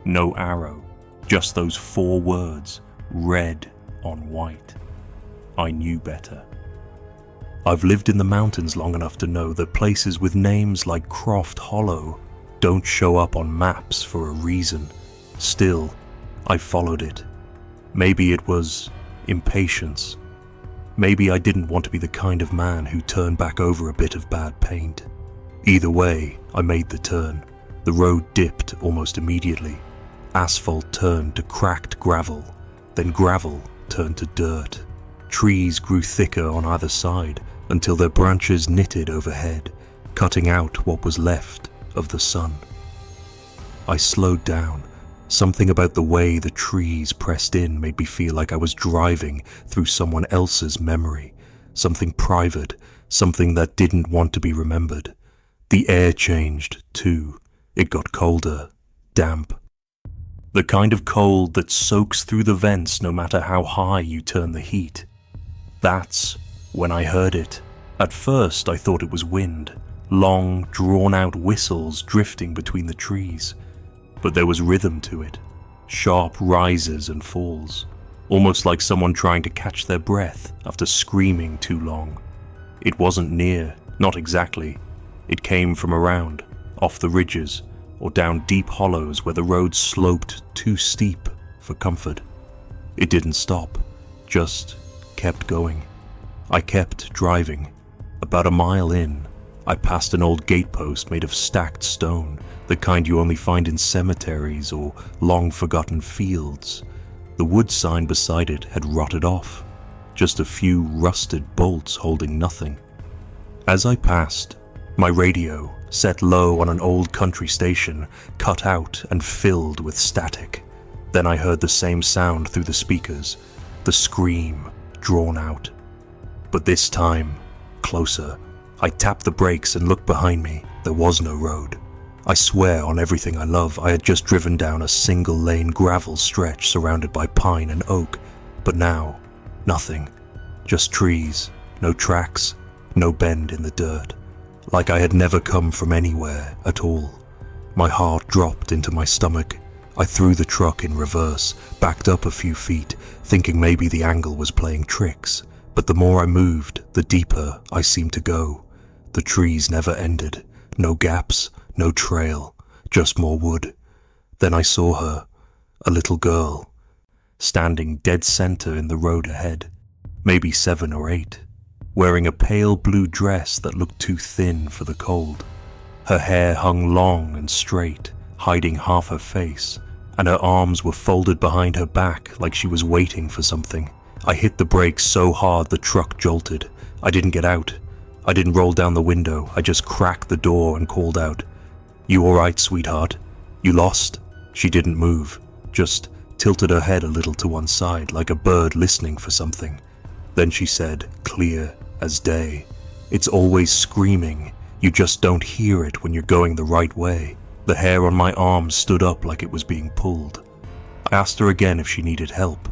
No arrow, just those 4 words, red on white. I knew better. I've lived in the mountains long enough to know that places with names like Croft Hollow don't show up on maps for a reason. Still, I followed it. Maybe it was impatience. Maybe I didn't want to be the kind of man who turned back over a bit of bad paint. Either way, I made the turn. The road dipped almost immediately. Asphalt turned to cracked gravel, then gravel turned to dirt. Trees grew thicker on either side until their branches knitted overhead, cutting out what was left of the sun. I slowed down. Something about the way the trees pressed in made me feel like I was driving through someone else's memory, something private, something that didn't want to be remembered. The air changed, too. It got colder, damp. The kind of cold that soaks through the vents no matter how high you turn the heat. That's when I heard it. At first I thought it was wind, long, drawn-out whistles drifting between the trees. But there was rhythm to it, sharp rises and falls, almost like someone trying to catch their breath after screaming too long. It wasn't near, not exactly. It came from around, off the ridges, or down deep hollows where the road sloped too steep for comfort. It didn't stop, just kept going. I kept driving. About a mile in, I passed an old gatepost made of stacked stone, the kind you only find in cemeteries or long-forgotten fields. The wood sign beside it had rotted off, just a few rusted bolts holding nothing. As I passed, my radio, set low on an old country station, cut out and filled with static. Then I heard the same sound through the speakers, the scream, drawn out. But this time, closer. I tapped the brakes and looked behind me. There was no road. I swear on everything I love, I had just driven down a single-lane gravel stretch surrounded by pine and oak. But now, nothing. Just trees, no tracks, no bend in the dirt. Like I had never come from anywhere at all. My heart dropped into my stomach. I threw the truck in reverse, backed up a few feet, thinking maybe the angle was playing tricks. But the more I moved, the deeper I seemed to go. The trees never ended. No gaps, no trail, just more wood. Then I saw her, a little girl, standing dead center in the road ahead, maybe 7 or 8, wearing a pale blue dress that looked too thin for the cold. Her hair hung long and straight, hiding half her face, and her arms were folded behind her back like she was waiting for something. I hit the brakes so hard the truck jolted. I didn't get out. I didn't roll down the window. I just cracked the door and called out, "You all right, sweetheart? You lost?" She didn't move, just tilted her head a little to one side like a bird listening for something. Then she said, clear as day, "It's always screaming. You just don't hear it when you're going the right way." The hair on my arm stood up like it was being pulled. I asked her again if she needed help,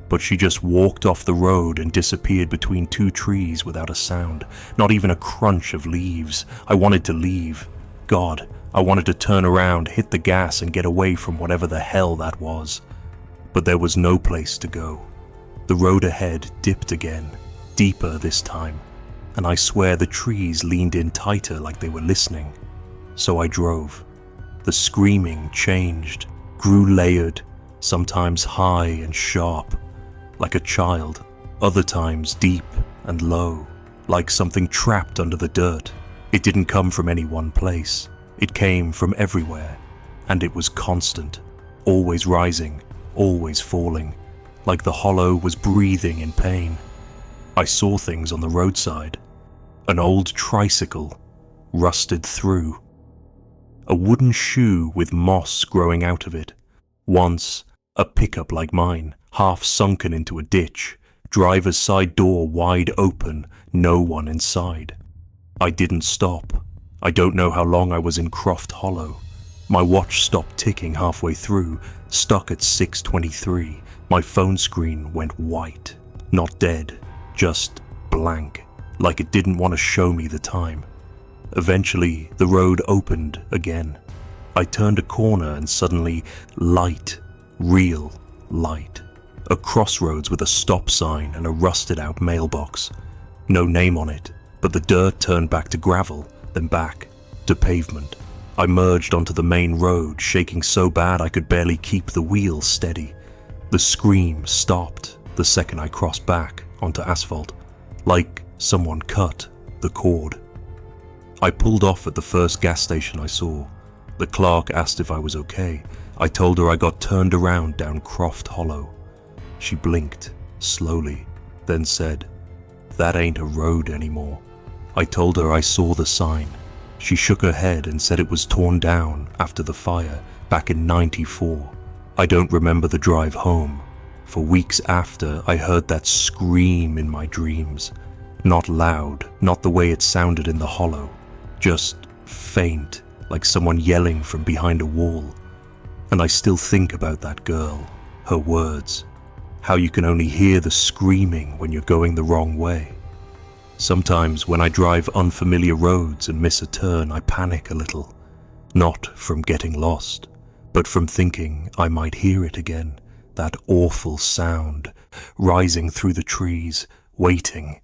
but she just walked off the road and disappeared between 2 trees without a sound, not even a crunch of leaves. I wanted to leave. God, I wanted to turn around, hit the gas and get away from whatever the hell that was. But there was no place to go. The road ahead dipped again, deeper this time, and I swear the trees leaned in tighter like they were listening. So I drove. The screaming changed, grew layered, sometimes high and sharp, like a child, other times deep and low, like something trapped under the dirt. It didn't come from any one place. It came from everywhere, and it was constant, always rising, always falling, like the hollow was breathing in pain. I saw things on the roadside. An old tricycle, rusted through. A wooden shoe with moss growing out of it. Once, a pickup like mine, half sunken into a ditch, driver's side door wide open, no one inside. I didn't stop. I don't know how long I was in Croft Hollow. My watch stopped ticking halfway through, stuck at 6:23. My phone screen went white. Not dead, just blank, like it didn't want to show me the time. Eventually, the road opened again. I turned a corner and suddenly, light, real light. A crossroads with a stop sign and a rusted-out mailbox. No name on it, but the dirt turned back to gravel, then back to pavement. I merged onto the main road, shaking so bad I could barely keep the wheel steady. The scream stopped the second I crossed back onto asphalt, like someone cut the cord. I pulled off at the first gas station I saw. The clerk asked if I was okay. I told her I got turned around down Croft Hollow. She blinked, slowly, then said, "That ain't a road anymore." I told her I saw the sign. She shook her head and said it was torn down after the fire back in '94. I don't remember the drive home. For weeks after, I heard that scream in my dreams. Not loud, not the way it sounded in the hollow. Just faint, like someone yelling from behind a wall. And I still think about that girl, her words, how you can only hear the screaming when you're going the wrong way. Sometimes when I drive unfamiliar roads and miss a turn, I panic a little. Not from getting lost, but from thinking I might hear it again, that awful sound, rising through the trees, waiting.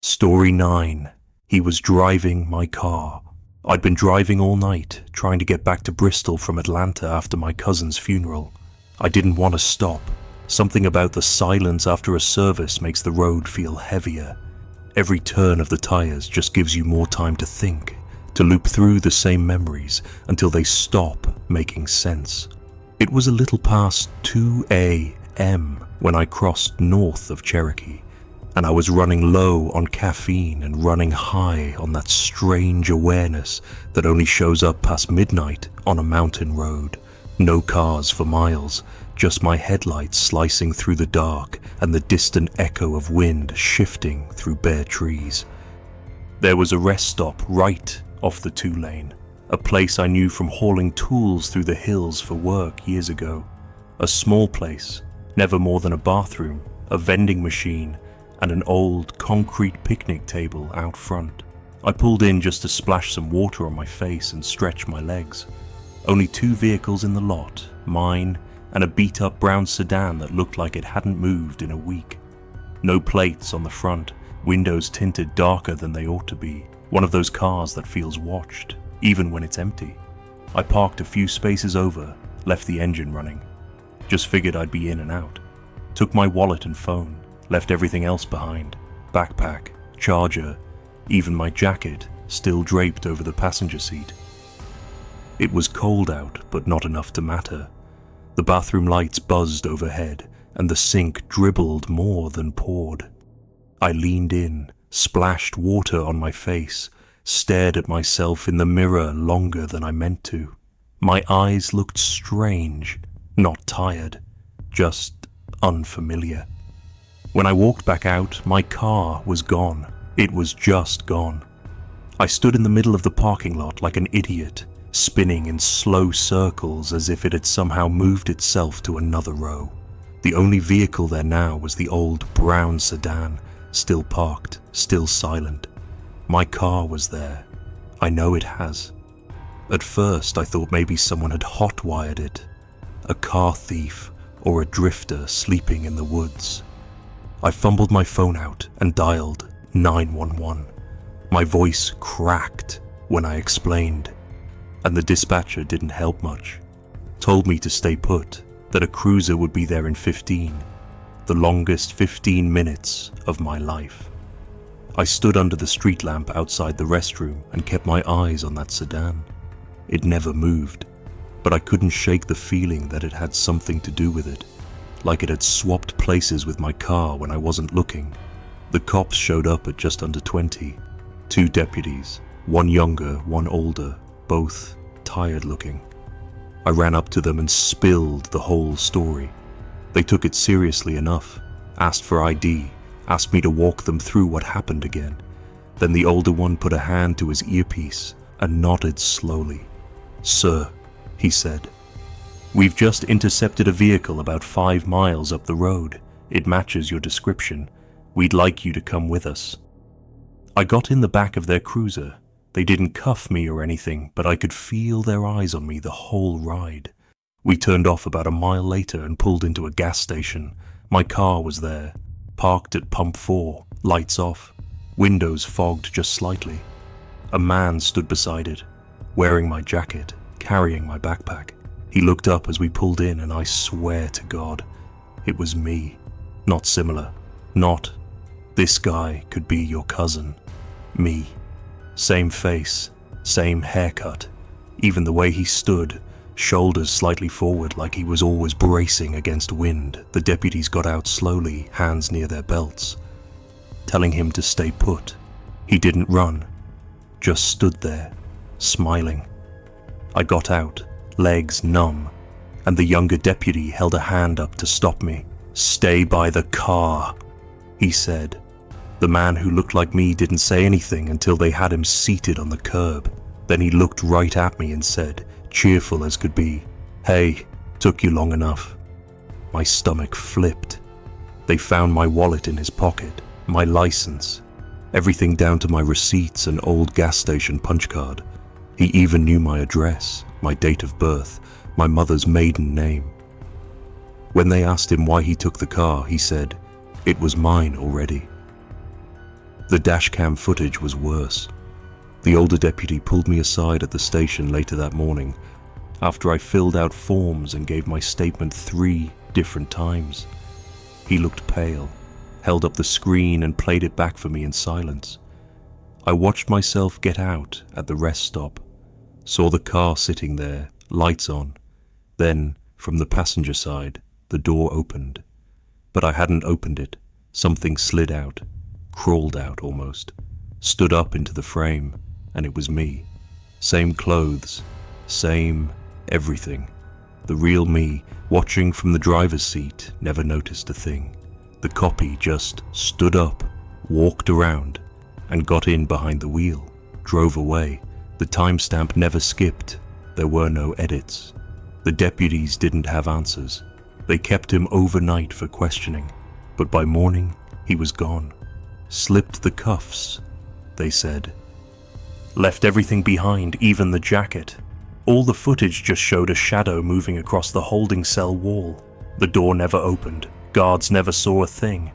Story 9. He was driving my car. I'd been driving all night, trying to get back to Bristol from Atlanta after my cousin's funeral. I didn't want to stop. Something about the silence after a service makes the road feel heavier. Every turn of the tires just gives you more time to think, to loop through the same memories until they stop making sense. It was a little past 2 a.m. when I crossed north of Cherokee, and I was running low on caffeine and running high on that strange awareness that only shows up past midnight on a mountain road. No cars for miles, just my headlights slicing through the dark and the distant echo of wind shifting through bare trees. There was a rest stop right off the 2-lane, a place I knew from hauling tools through the hills for work years ago. A small place, never more than a bathroom, a vending machine, and an old concrete picnic table out front. I pulled in just to splash some water on my face and stretch my legs. Only 2 vehicles in the lot, mine and a beat-up brown sedan that looked like it hadn't moved in a week. No plates on the front, windows tinted darker than they ought to be. One of those cars that feels watched, even when it's empty. I parked a few spaces over, left the engine running. Just figured I'd be in and out. Took my wallet and phone, left everything else behind. Backpack, charger, even my jacket still draped over the passenger seat. It was cold out, but not enough to matter. The bathroom lights buzzed overhead, and the sink dribbled more than poured. I leaned in, splashed water on my face, stared at myself in the mirror longer than I meant to. My eyes looked strange, not tired, just unfamiliar. When I walked back out, my car was gone. It was just gone. I stood in the middle of the parking lot like an idiot, spinning in slow circles as if it had somehow moved itself to another row. The only vehicle there now was the old brown sedan, still parked, still silent. My car was there. I know it has. At first I thought maybe someone had hot-wired it. A car thief or a drifter sleeping in the woods. I fumbled my phone out and dialed 911. My voice cracked when I explained, and the dispatcher didn't help much. Told me to stay put, that a cruiser would be there in 15, the longest 15 minutes of my life. I stood under the street lamp outside the restroom and kept my eyes on that sedan. It never moved, but I couldn't shake the feeling that it had something to do with it, like it had swapped places with my car when I wasn't looking. The cops showed up at just under 20, 2 deputies, one younger, one older, both tired looking. I ran up to them and spilled the whole story. They took it seriously enough, asked for ID, asked me to walk them through what happened again. Then the older one put a hand to his earpiece and nodded slowly. "Sir," he said, "we've just intercepted a vehicle about 5 miles up the road. It matches your description. We'd like you to come with us." I got in the back of their cruiser. They didn't cuff me or anything, but I could feel their eyes on me the whole ride. We turned off about a mile later and pulled into a gas station. My car was there, parked at pump 4, lights off, windows fogged just slightly. A man stood beside it, wearing my jacket, carrying my backpack. He looked up as we pulled in, and I swear to God, it was me. Not similar. Not, "This guy could be your cousin." Me. Same face, same haircut, even the way he stood, shoulders slightly forward like he was always bracing against wind. The deputies got out slowly, hands near their belts, telling him to stay put. He didn't run, just stood there, smiling. I got out, legs numb, and the younger deputy held a hand up to stop me. "Stay by the car," he said. The man who looked like me didn't say anything until they had him seated on the curb. Then he looked right at me and said, cheerful as could be, "Hey, took you long enough." My stomach flipped. They found my wallet in his pocket, my license, everything down to my receipts and old gas station punch card. He even knew my address, my date of birth, my mother's maiden name. When they asked him why he took the car, he said, "It was mine already." The dashcam footage was worse. The older deputy pulled me aside at the station later that morning, after I filled out forms and gave my statement 3 different times. He looked pale, held up the screen and played it back for me in silence. I watched myself get out at the rest stop, saw the car sitting there, lights on. Then, from the passenger side, the door opened. But I hadn't opened it. Something slid out, crawled out almost, stood up into the frame, and it was me. Same clothes, same everything. The real me, watching from the driver's seat, never noticed a thing. The copy just stood up, walked around, and got in behind the wheel, drove away. The timestamp never skipped. There were no edits. The deputies didn't have answers. They kept him overnight for questioning, but by morning he was gone. Slipped the cuffs, they said. Left everything behind, even the jacket. All the footage just showed a shadow moving across the holding cell wall. The door never opened. Guards never saw a thing.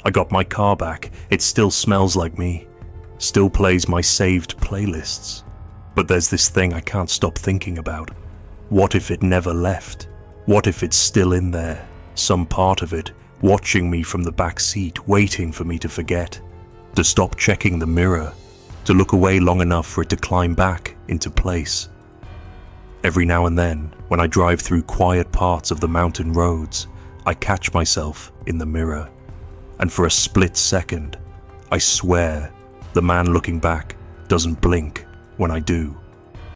I got my car back. It still smells like me. Still plays my saved playlists. But there's this thing I can't stop thinking about. What if it never left? What if it's still in there? Some part of it, watching me from the back seat, waiting for me to forget. To stop checking the mirror. To look away long enough for it to climb back into place. Every now and then, when I drive through quiet parts of the mountain roads, I catch myself in the mirror. And for a split second, I swear, the man looking back doesn't blink when I do.